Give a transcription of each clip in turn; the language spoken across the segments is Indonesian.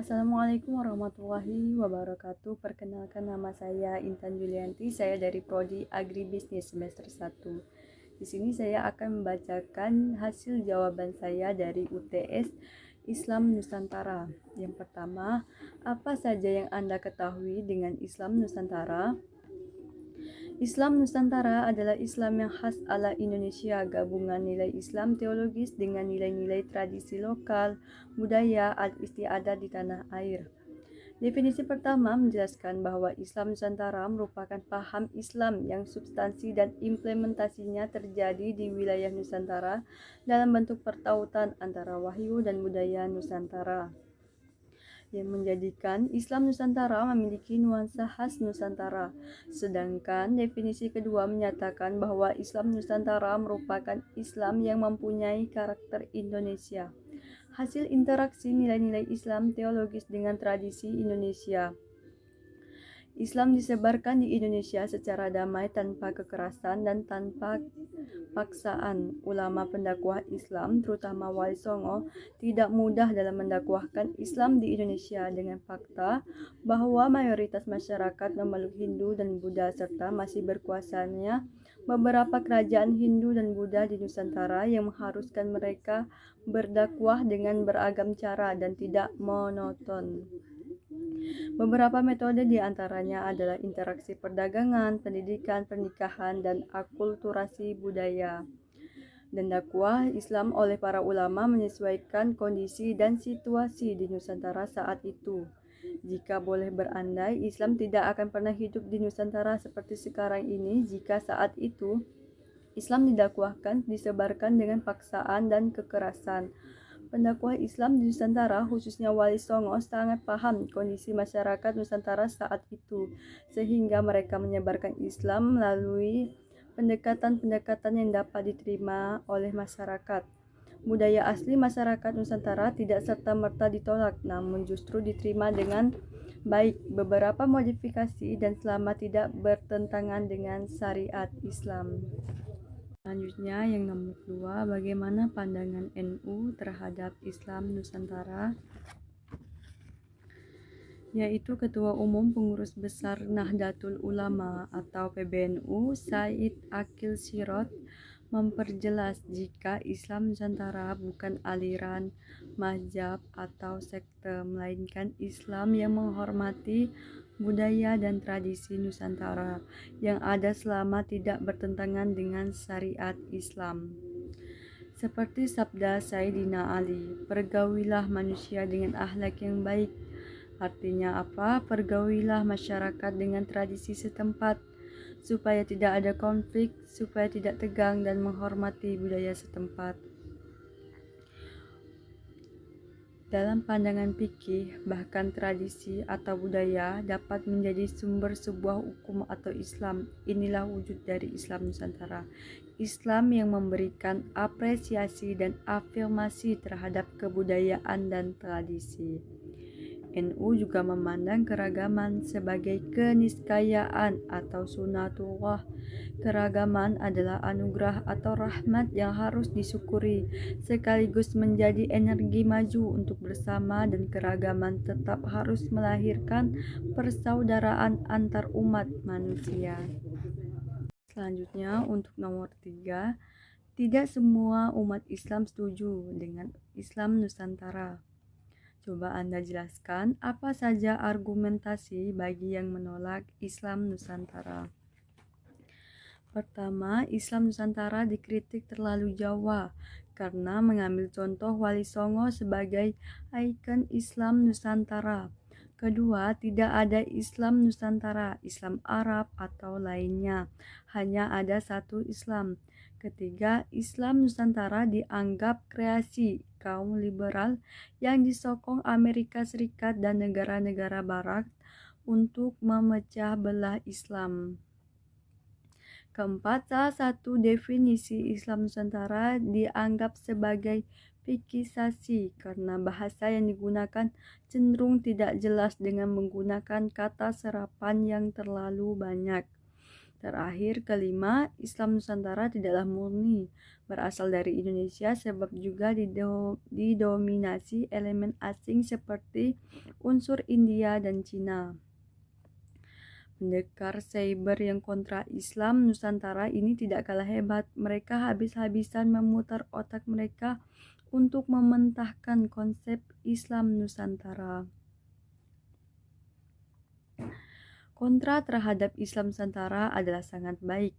Assalamualaikum warahmatullahi wabarakatuh. Perkenalkan, nama saya Intan Julianti. Saya dari Prodi Agribisnis semester 1. Di sini saya akan membacakan hasil jawaban saya dari UTS Islam Nusantara. Yang pertama, apa saja yang Anda ketahui dengan Islam Nusantara? Islam Nusantara adalah Islam yang khas ala Indonesia, gabungan nilai Islam teologis dengan nilai-nilai tradisi lokal, budaya, adat istiadat di tanah air. Definisi pertama menjelaskan bahwa Islam Nusantara merupakan paham Islam yang substansi dan implementasinya terjadi di wilayah Nusantara dalam bentuk pertautan antara wahyu dan budaya Nusantara, yang menjadikan Islam Nusantara memiliki nuansa khas Nusantara. Sedangkan definisi kedua menyatakan bahwa Islam Nusantara merupakan Islam yang mempunyai karakter Indonesia, hasil interaksi nilai-nilai Islam teologis dengan tradisi Indonesia. Islam disebarkan di Indonesia secara damai, tanpa kekerasan dan tanpa paksaan. Ulama pendakwah Islam, terutama Wali Songo, tidak mudah dalam mendakwahkan Islam di Indonesia dengan fakta bahwa mayoritas masyarakat memeluk Hindu dan Buddha serta masih berkuasanya beberapa kerajaan Hindu dan Buddha di Nusantara yang mengharuskan mereka berdakwah dengan beragam cara dan tidak monoton. Beberapa metode di antaranya adalah interaksi perdagangan, pendidikan, pernikahan, dan akulturasi budaya. Dan dakwah Islam oleh para ulama menyesuaikan kondisi dan situasi di Nusantara saat itu. Jika boleh berandai, Islam tidak akan pernah hidup di Nusantara seperti sekarang ini jika saat itu Islam didakwahkan, disebarkan dengan paksaan dan kekerasan. Pendakwah Islam di Nusantara, khususnya Wali Songo, sangat paham kondisi masyarakat Nusantara saat itu, sehingga mereka menyebarkan Islam melalui pendekatan-pendekatan yang dapat diterima oleh masyarakat. Budaya asli masyarakat Nusantara tidak serta-merta ditolak, namun justru diterima dengan baik, beberapa modifikasi, dan selama tidak bertentangan dengan syariat Islam. Selanjutnya yang nomor 2, bagaimana pandangan NU terhadap Islam Nusantara? Yaitu Ketua Umum Pengurus Besar Nahdlatul Ulama atau PBNU, Said Akil Sirot, memperjelas jika Islam Nusantara bukan aliran, mazhab, atau sekte, melainkan Islam yang menghormati budaya dan tradisi Nusantara yang ada selama tidak bertentangan dengan syariat Islam. Seperti sabda Sayyidina Ali, pergaulilah manusia dengan akhlak yang baik. Artinya apa? Pergaulilah masyarakat dengan tradisi setempat, supaya tidak ada konflik, supaya tidak tegang dan menghormati budaya setempat. Dalam pandangan fikih, bahkan tradisi atau budaya dapat menjadi sumber sebuah hukum atau Islam. Inilah wujud dari Islam Nusantara. Islam yang memberikan apresiasi dan afirmasi terhadap kebudayaan dan tradisi. NU juga memandang keragaman sebagai keniscayaan atau sunatullah. Keragaman adalah anugerah atau rahmat yang harus disyukuri, sekaligus menjadi energi maju untuk bersama, dan keragaman tetap harus melahirkan persaudaraan antar umat manusia. Selanjutnya untuk nomor 3, tidak semua umat Islam setuju dengan Islam Nusantara. Coba Anda jelaskan apa saja argumentasi bagi yang menolak Islam Nusantara. Pertama, Islam Nusantara dikritik terlalu Jawa karena mengambil contoh Wali Songo sebagai ikon Islam Nusantara. Kedua, tidak ada Islam Nusantara, Islam Arab atau lainnya. Hanya ada satu Islam. Ketiga, Islam Nusantara dianggap kreasi kaum liberal yang disokong Amerika Serikat dan negara-negara Barat untuk memecah belah Islam. Keempat, salah satu definisi Islam Nusantara dianggap sebagai fikisasi karena bahasa yang digunakan cenderung tidak jelas dengan menggunakan kata serapan yang terlalu banyak. Terakhir, kelima, Islam Nusantara tidaklah murni berasal dari Indonesia sebab juga didominasi elemen asing seperti unsur India dan Cina. Pendekar cyber yang kontra Islam Nusantara ini tidak kalah hebat. Mereka habis-habisan memutar otak mereka untuk mementahkan konsep Islam Nusantara. Kontra terhadap Islam Nusantara adalah sangat baik,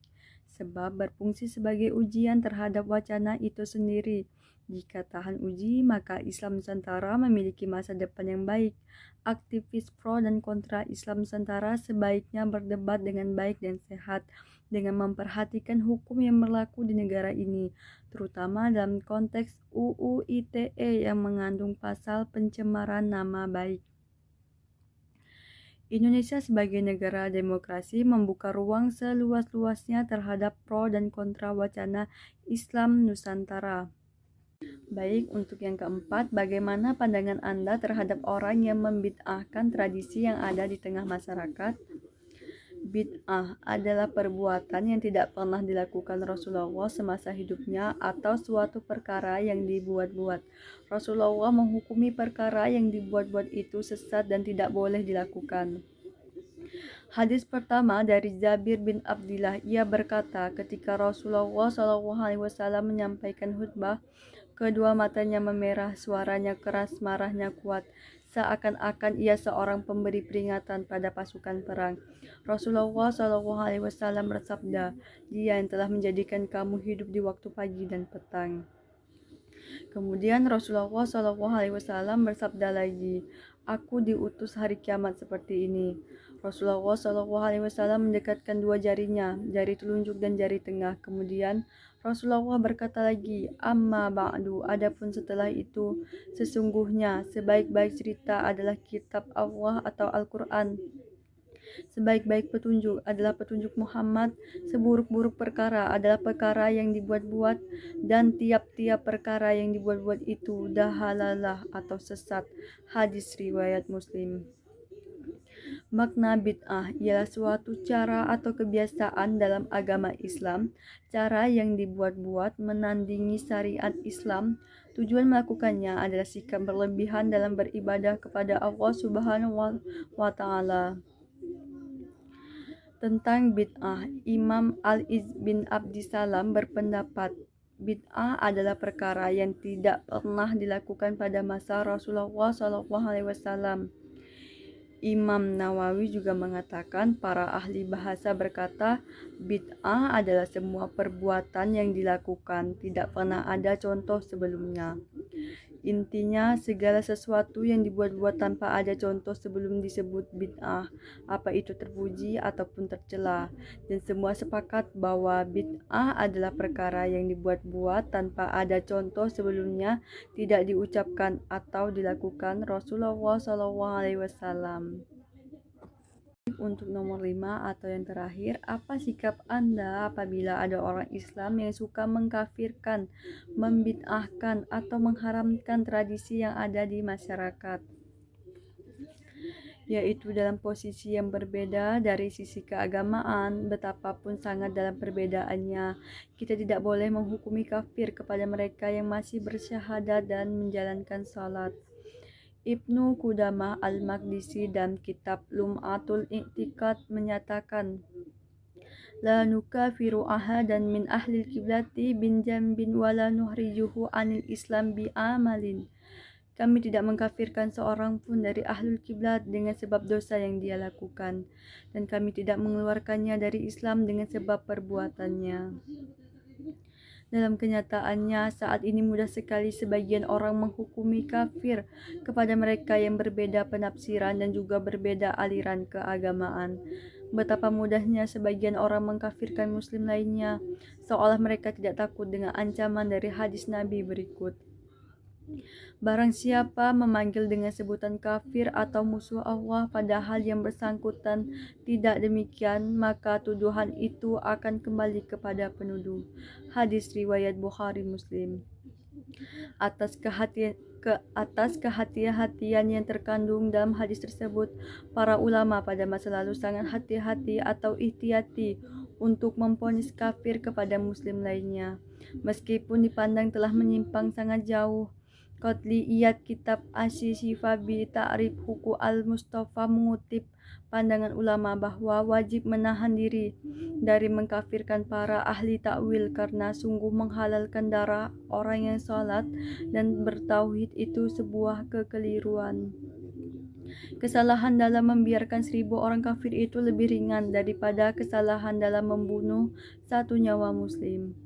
sebab berfungsi sebagai ujian terhadap wacana itu sendiri. Jika tahan uji, maka Islam Nusantara memiliki masa depan yang baik. Aktivis pro dan kontra Islam Nusantara sebaiknya berdebat dengan baik dan sehat, dengan memperhatikan hukum yang berlaku di negara ini, terutama dalam konteks UU ITE yang mengandung pasal pencemaran nama baik. Indonesia sebagai negara demokrasi membuka ruang seluas-luasnya terhadap pro dan kontra wacana Islam Nusantara. Baik, untuk yang keempat, bagaimana pandangan Anda terhadap orang yang membid'ahkan tradisi yang ada di tengah masyarakat? Bid'ah adalah perbuatan yang tidak pernah dilakukan Rasulullah semasa hidupnya atau suatu perkara yang dibuat-buat. Rasulullah menghukumi perkara yang dibuat-buat itu sesat dan tidak boleh dilakukan. Hadis pertama dari Jabir bin Abdillah, ia berkata, ketika Rasulullah SAW menyampaikan khutbah, kedua matanya memerah, suaranya keras, marahnya kuat, seakan-akan ia seorang pemberi peringatan pada pasukan perang. Rasulullah SAW bersabda, Dia yang telah menjadikan kamu hidup di waktu pagi dan petang. Kemudian Rasulullah SAW bersabda lagi, Aku diutus hari kiamat seperti ini. Rasulullah SAW mendekatkan dua jarinya, jari telunjuk dan jari tengah. Kemudian Rasulullah berkata lagi, Amma ba'du, adapun setelah itu, sesungguhnya sebaik-baik cerita adalah kitab Allah atau Al-Quran. Sebaik-baik petunjuk adalah petunjuk Muhammad, seburuk-buruk perkara adalah perkara yang dibuat-buat, dan tiap-tiap perkara yang dibuat-buat itu dahalalah atau sesat. Hadis riwayat Muslim. Makna bid'ah ialah suatu cara atau kebiasaan dalam agama Islam, cara yang dibuat-buat menandingi syariat Islam. Tujuan melakukannya adalah sikap berlebihan dalam beribadah kepada Allah Subhanahu wa Ta'ala. Tentang bid'ah, Imam Al-Iz bin Abdissalam berpendapat, bid'ah adalah perkara yang tidak pernah dilakukan pada masa Rasulullah SAW. Imam Nawawi juga mengatakan, para ahli bahasa berkata, bid'ah adalah semua perbuatan yang dilakukan, tidak pernah ada contoh sebelumnya. Intinya, segala sesuatu yang dibuat-buat tanpa ada contoh sebelum disebut bid'ah, apa itu terpuji ataupun tercela. Dan semua sepakat bahwa bid'ah adalah perkara yang dibuat-buat tanpa ada contoh sebelumnya, tidak diucapkan atau dilakukan Rasulullah SAW. Untuk nomor 5 atau yang terakhir, apa sikap Anda apabila ada orang Islam yang suka mengkafirkan, membid'ahkan, atau mengharamkan tradisi yang ada di masyarakat? Yaitu dalam posisi yang berbeda dari sisi keagamaan, betapapun sangat dalam perbedaannya, kita tidak boleh menghukumi kafir kepada mereka yang masih bersyahadat dan menjalankan salat. Ibnu Qudamah Al-Maqdisi dalam kitab Lum'atul I'tiqad menyatakan, La nukafiru ahadan min ahlil kiblati bin jambin wala nuhrijuhu anil islam bi'amalin. Kami tidak mengkafirkan seorang pun dari ahlul kiblat dengan sebab dosa yang dia lakukan, dan kami tidak mengeluarkannya dari Islam dengan sebab perbuatannya. Dalam kenyataannya, saat ini mudah sekali sebagian orang menghukumi kafir kepada mereka yang berbeda penafsiran dan juga berbeda aliran keagamaan. Betapa mudahnya sebagian orang mengkafirkan muslim lainnya, seolah mereka tidak takut dengan ancaman dari hadis Nabi berikut. Barang siapa memanggil dengan sebutan kafir atau musuh Allah padahal yang bersangkutan tidak demikian, maka tuduhan itu akan kembali kepada penuduh. Hadis riwayat Bukhari Muslim. Atas kehati-hatian yang terkandung dalam hadis tersebut, para ulama pada masa lalu sangat hati-hati atau ihtiyati untuk memvonis kafir kepada muslim lainnya, meskipun dipandang telah menyimpang sangat jauh. Qatliyat Kitab Asy-Syifa bi Ta'rif Huquq al-Mustafa mengutip pandangan ulama bahwa wajib menahan diri dari mengkafirkan para ahli takwil karena sungguh menghalalkan darah orang yang salat dan bertauhid itu sebuah kekeliruan. Kesalahan dalam membiarkan 1.000 orang kafir itu lebih ringan daripada kesalahan dalam membunuh satu nyawa muslim.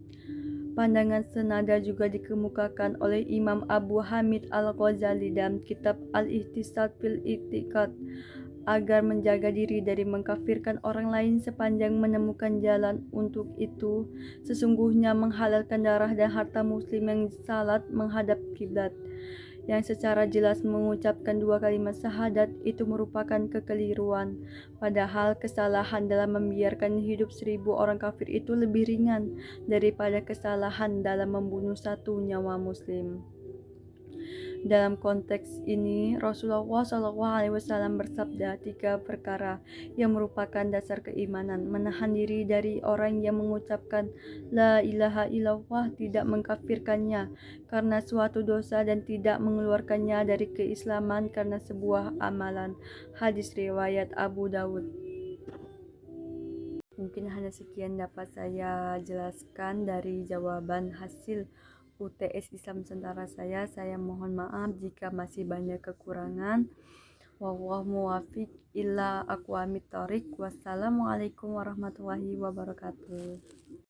Pandangan senada juga dikemukakan oleh Imam Abu Hamid Al-Ghazali dalam kitab Al-Ihtisab fil I'tiqad agar menjaga diri dari mengkafirkan orang lain sepanjang menemukan jalan untuk itu, sesungguhnya menghalalkan darah dan harta muslim yang salat menghadap kiblat, yang secara jelas mengucapkan 2 kalimat syahadat itu merupakan kekeliruan, padahal kesalahan dalam membiarkan hidup 1.000 orang kafir itu lebih ringan daripada kesalahan dalam membunuh satu nyawa muslim. Dalam konteks ini, Rasulullah SAW bersabda 3 perkara yang merupakan dasar keimanan: menahan diri dari orang yang mengucapkan La ilaha illallah, tidak mengkafirkannya karena suatu dosa dan tidak mengeluarkannya dari keislaman karena sebuah amalan. Hadis riwayat Abu Dawud. Mungkin hanya sekian dapat saya jelaskan dari jawaban hasil UTS Islam Nusantara saya. Saya mohon maaf jika masih banyak kekurangan. Wallahu muwaffiq ila aqwamit thoriq. Wassalamualaikum warahmatullahi wabarakatuh.